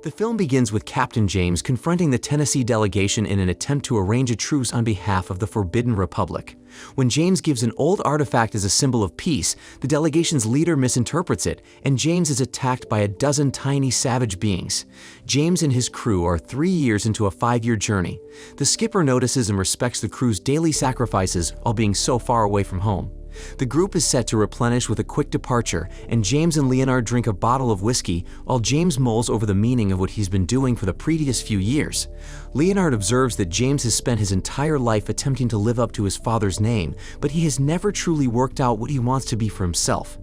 The film begins with Captain James confronting the Tennessee delegation in an attempt to arrange a truce on behalf of the Forbidden Republic. When James gives an old artifact as a symbol of peace, the delegation's leader misinterprets it, and James is attacked by a dozen tiny savage beings. James and his crew are 3 years into a 5-year journey. The skipper notices and respects the crew's daily sacrifices while being so far away from home. The group is set to replenish with a quick departure, and James and Leonard drink a bottle of whiskey while James mulls over the meaning of what he's been doing for the previous few years. Leonard observes that James has spent his entire life attempting to live up to his father's name, but he has never truly worked out what he wants to be for himself.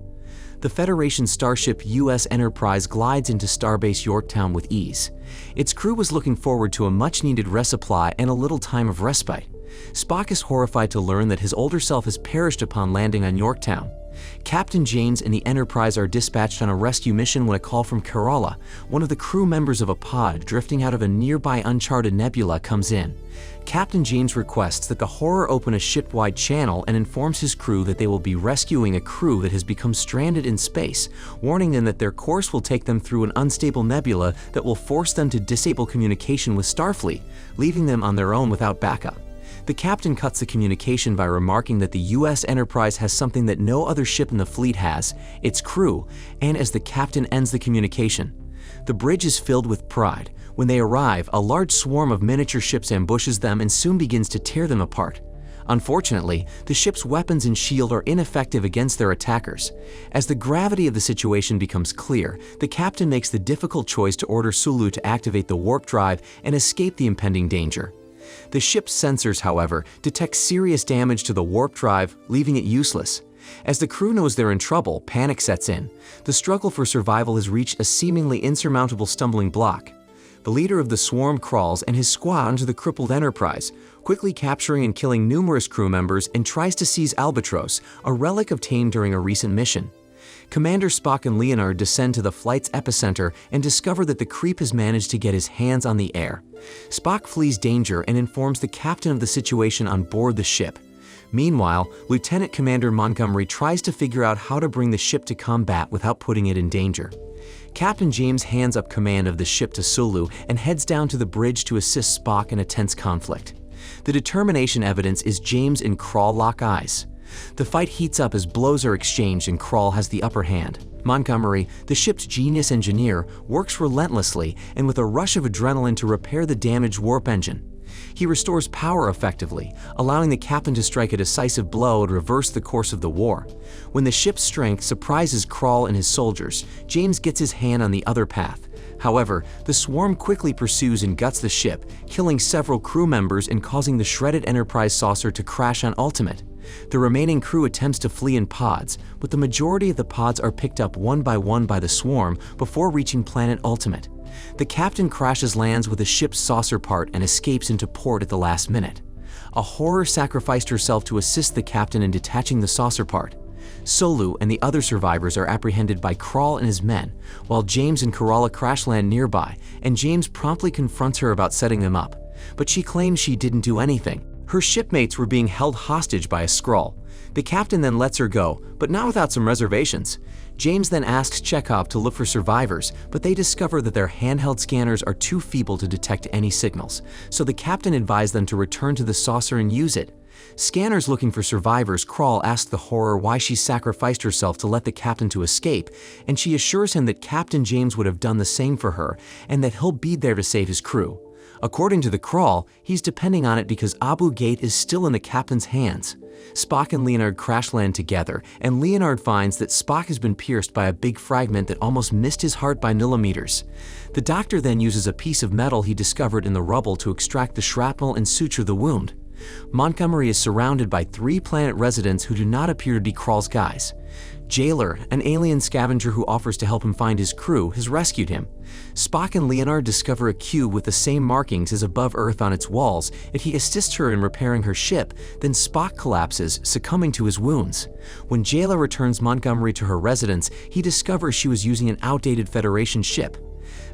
The Federation starship U.S. Enterprise glides into Starbase Yorktown with ease. Its crew was looking forward to a much-needed resupply and a little time of respite. Spock is horrified to learn that his older self has perished upon landing on Yorktown. Captain James and the Enterprise are dispatched on a rescue mission when a call from Kerala, one of the crew members of a pod drifting out of a nearby uncharted nebula, comes in. Captain James requests that the Horror open a ship-wide channel and informs his crew that they will be rescuing a crew that has become stranded in space, warning them that their course will take them through an unstable nebula that will force them to disable communication with Starfleet, leaving them on their own without backup. The captain cuts the communication by remarking that the U.S. Enterprise has something that no other ship in the fleet has, its crew, and as the captain ends the communication, the bridge is filled with pride. When they arrive, a large swarm of miniature ships ambushes them and soon begins to tear them apart. Unfortunately, the ship's weapons and shield are ineffective against their attackers. As the gravity of the situation becomes clear, the captain makes the difficult choice to order Sulu to activate the warp drive and escape the impending danger. The ship's sensors, however, detect serious damage to the warp drive, leaving it useless. As the crew knows they're in trouble, panic sets in. The struggle for survival has reached a seemingly insurmountable stumbling block. The leader of the swarm crawls and his squad onto the crippled Enterprise, quickly capturing and killing numerous crew members, and tries to seize Albatross, a relic obtained during a recent mission. Commander Spock and Leonard descend to the flight's epicenter and discover that the creep has managed to get his hands on the air. Spock flees danger and informs the captain of the situation on board the ship. Meanwhile, Lieutenant Commander Montgomery tries to figure out how to bring the ship to combat without putting it in danger. Captain James hands up command of the ship to Sulu and heads down to the bridge to assist Spock in a tense conflict. The determination evidence is James and Krall lock eyes. The fight heats up as blows are exchanged and Krall has the upper hand. Montgomery, the ship's genius engineer, works relentlessly and with a rush of adrenaline to repair the damaged warp engine. He restores power effectively, allowing the captain to strike a decisive blow and reverse the course of the war. When the ship's strength surprises Krall and his soldiers, James gets his hand on the other path. However, the swarm quickly pursues and guts the ship, killing several crew members and causing the shredded Enterprise saucer to crash on Ultimate. The remaining crew attempts to flee in pods, but the majority of the pods are picked up one by the swarm before reaching planet Ultimate. The captain lands with the ship's saucer part and escapes into port at the last minute. A Horror sacrificed herself to assist the captain in detaching the saucer part. Sulu and the other survivors are apprehended by Krall and his men, while James and Kerala crash land nearby, and James promptly confronts her about setting them up. But she claims she didn't do anything. Her shipmates were being held hostage by a Skrull. The captain then lets her go, but not without some reservations. James then asks Chekhov to look for survivors, but they discover that their handheld scanners are too feeble to detect any signals, so the captain advised them to return to the saucer and use it. Scanners looking for survivors, Krall asks the Horror why she sacrificed herself to let the captain to escape, and she assures him that Captain James would have done the same for her, and that he'll be there to save his crew. According to the Krall, he's depending on it because Abu Gate is still in the captain's hands. Spock and Leonard crash land together, and Leonard finds that Spock has been pierced by a big fragment that almost missed his heart by millimeters. The doctor then uses a piece of metal he discovered in the rubble to extract the shrapnel and suture the wound. Montgomery is surrounded by 3 planet residents who do not appear to be Krall's guys. Jailer, an alien scavenger who offers to help him find his crew, has rescued him. Spock and Leonard discover a cube with the same markings as above Earth on its walls, and he assists her in repairing her ship. Then Spock collapses, succumbing to his wounds. When Jailer returns Montgomery to her residence, he discovers she was using an outdated Federation ship.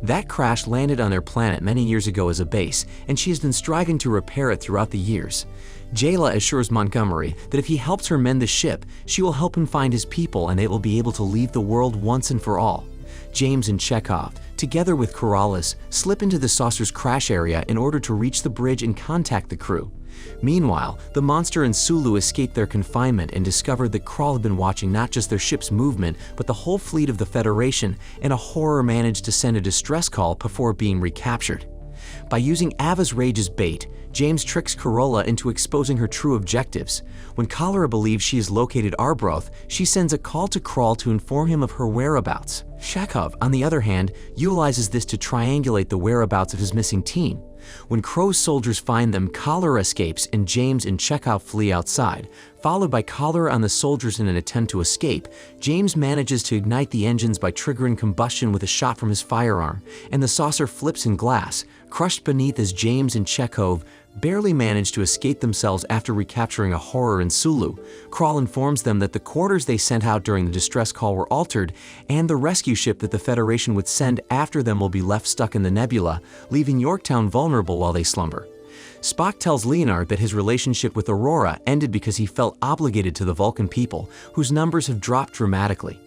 That crash landed on their planet many years ago as a base, and she has been striving to repair it throughout the years. Jayla assures Montgomery that if he helps her mend the ship, she will help him find his people and they will be able to leave the world once and for all. James and Chekhov, together with Corrales, slip into the saucer's crash area in order to reach the bridge and contact the crew. Meanwhile, the monster and Sulu escape their confinement and discover that Krall had been watching not just their ship's movement, but the whole fleet of the Federation, and a horror managed to send a distress call before being recaptured. By using Ava's rage as bait, James tricks Corolla into exposing her true objectives. When Cholera believes she has located Arbroath, she sends a call to Krall to inform him of her whereabouts. Chekhov, on the other hand, utilizes this to triangulate the whereabouts of his missing team. When Crow's soldiers find them, Cholera escapes and James and Chekhov flee outside. Followed by Cholera on the soldiers in an attempt to escape, James manages to ignite the engines by triggering combustion with a shot from his firearm, and the saucer flips in glass, crushed beneath as James and Chekhov barely manage to escape themselves after recapturing a horror in Sulu. Krall informs them that the quarters they sent out during the distress call were altered, and the rescue ship that the Federation would send after them will be left stuck in the nebula, leaving Yorktown vulnerable while they slumber. Spock tells Leonard that his relationship with Aurora ended because he felt obligated to the Vulcan people, whose numbers have dropped dramatically.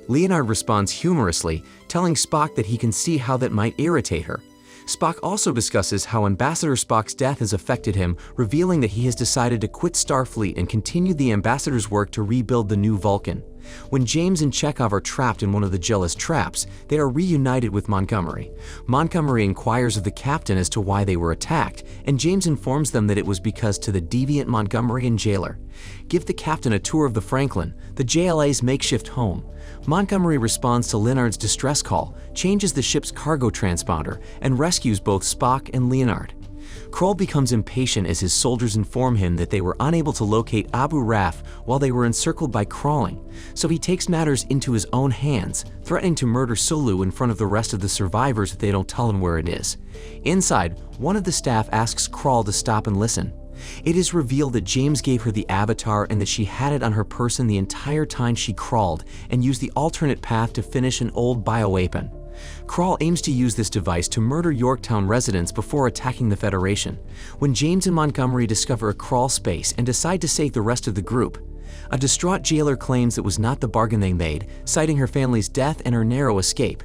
Leonard responds humorously, telling Spock that he can see how that might irritate her. Spock also discusses how Ambassador Spock's death has affected him, revealing that he has decided to quit Starfleet and continue the Ambassador's work to rebuild the new Vulcan. When James and Chekhov are trapped in one of the Jealous traps, they are reunited with Montgomery. Montgomery inquires of the captain as to why they were attacked, and James informs them that it was because to the deviant Montgomery and jailer. Give the captain a tour of the Franklin, the JLA's makeshift home. Montgomery responds to Leonard's distress call, changes the ship's cargo transponder, and rescues both Spock and Leonard. Krall becomes impatient as his soldiers inform him that they were unable to locate Abu Raf while they were encircled by crawling, so he takes matters into his own hands, threatening to murder Sulu in front of the rest of the survivors if they don't tell him where it is. Inside, one of the staff asks Krall to stop and listen. It is revealed that James gave her the avatar and that she had it on her person the entire time she crawled and used the alternate path to finish an old bioweapon. Krall aims to use this device to murder Yorktown residents before attacking the Federation. When James and Montgomery discover a crawl space and decide to save the rest of the group, a distraught jailer claims it was not the bargain they made, citing her family's death and her narrow escape.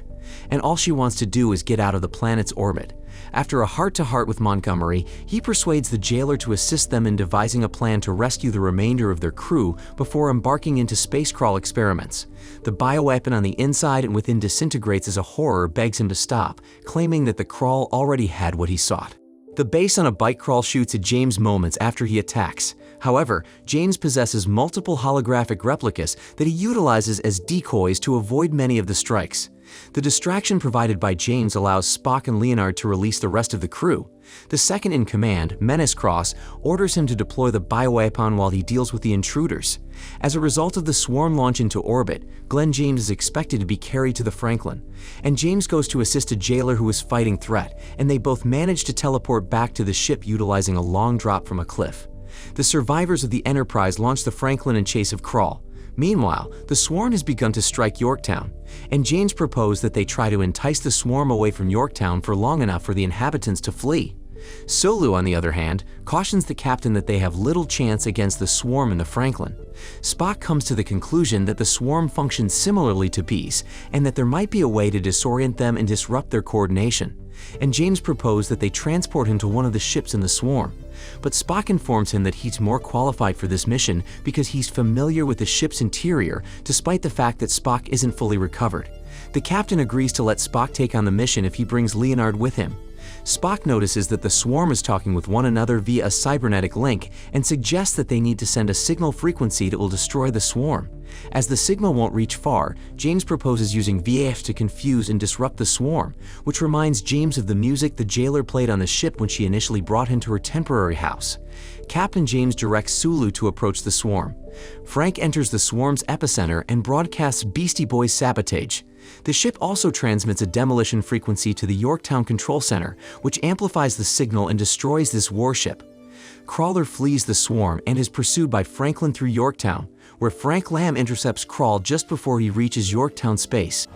And all she wants to do is get out of the planet's orbit. After a heart-to-heart with Montgomery, he persuades the jailer to assist them in devising a plan to rescue the remainder of their crew before embarking into space crawl experiments. The bioweapon on the inside and within disintegrates as a horror begs him to stop, claiming that the crawl already had what he sought. The base on a bike crawl shoots at James moments after he attacks. However, James possesses multiple holographic replicas that he utilizes as decoys to avoid many of the strikes. The distraction provided by James allows Spock and Leonard to release the rest of the crew. The second in command, Menace Cross, orders him to deploy the bioweapon while he deals with the intruders. As a result of the swarm launch into orbit, Glenn James is expected to be carried to the Franklin, and James goes to assist a jailer who is fighting threat, and they both manage to teleport back to the ship utilizing a long drop from a cliff. The survivors of the Enterprise launch the Franklin in chase of Krall. Meanwhile, the swarm has begun to strike Yorktown, and James proposed that they try to entice the swarm away from Yorktown for long enough for the inhabitants to flee. Sulu, on the other hand, cautions the captain that they have little chance against the swarm in the Franklin. Spock comes to the conclusion that the swarm functions similarly to bees, and that there might be a way to disorient them and disrupt their coordination. And James proposed that they transport him to one of the ships in the swarm. But Spock informs him that he's more qualified for this mission because he's familiar with the ship's interior, despite the fact that Spock isn't fully recovered. The captain agrees to let Spock take on the mission if he brings Leonard with him. Spock notices that the swarm is talking with one another via a cybernetic link and suggests that they need to send a signal frequency that will destroy the swarm. As the signal won't reach far, James proposes using VAF to confuse and disrupt the swarm, which reminds James of the music the jailer played on the ship when she initially brought him to her temporary house. Captain James directs Sulu to approach the swarm. Frank enters the swarm's epicenter and broadcasts Beastie Boys' Sabotage. The ship also transmits a demolition frequency to the Yorktown Control Center, which amplifies the signal and destroys this warship. Crawler flees the swarm and is pursued by Franklin through Yorktown, where Frank Lamb intercepts Krall just before he reaches Yorktown space.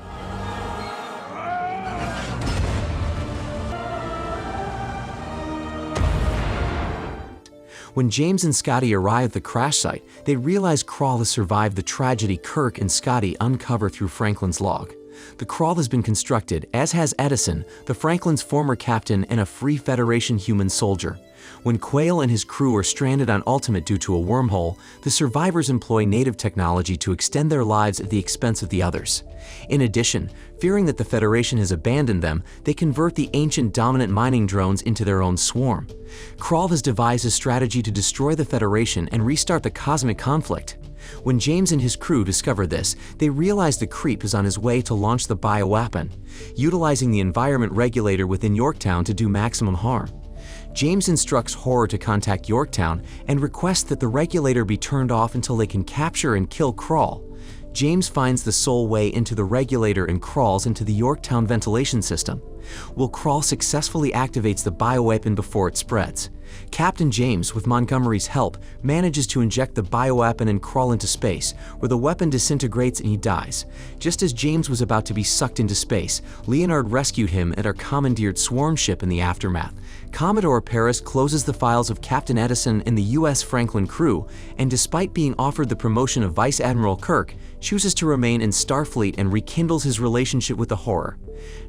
When James and Scotty arrive at the crash site, they realize Krall has survived the tragedy Kirk and Scotty uncover through Franklin's log. The Crawl has been constructed, as has Edison, the Franklin's former captain and a Free Federation human soldier. When Quayle and his crew are stranded on Ultimate due to a wormhole, the survivors employ native technology to extend their lives at the expense of the others. In addition, fearing that the Federation has abandoned them, they convert the ancient dominant mining drones into their own swarm. Crawl has devised a strategy to destroy the Federation and restart the cosmic conflict. When James and his crew discover this, they realize the creep is on his way to launch the bioweapon, utilizing the environment regulator within Yorktown to do maximum harm. James instructs Horror to contact Yorktown and requests that the regulator be turned off until they can capture and kill Crawl. James finds the sole way into the regulator and crawls into the Yorktown ventilation system. Will Crawl successfully activates the bioweapon before it spreads. Captain James, with Montgomery's help, manages to inject the bioweapon and crawl into space, where the weapon disintegrates and he dies. Just as James was about to be sucked into space, Leonard rescued him and our commandeered swarm ship in the aftermath. Commodore Paris closes the files of Captain Edison and the U.S. Franklin crew, and despite being offered the promotion of Vice Admiral Kirk, chooses to remain in Starfleet and rekindles his relationship with the Horror.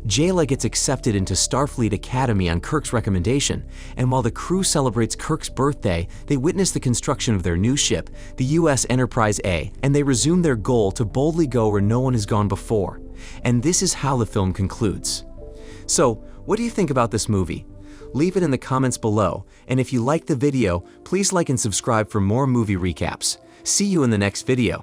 Jayla gets accepted into Starfleet Academy on Kirk's recommendation, and while the crew celebrates Kirk's birthday, they witness the construction of their new ship, the U.S. Enterprise A, and they resume their goal to boldly go where no one has gone before. And this is how the film concludes. So, what do you think about this movie? Leave it in the comments below, and if you liked the video, please like and subscribe for more movie recaps. See you in the next video.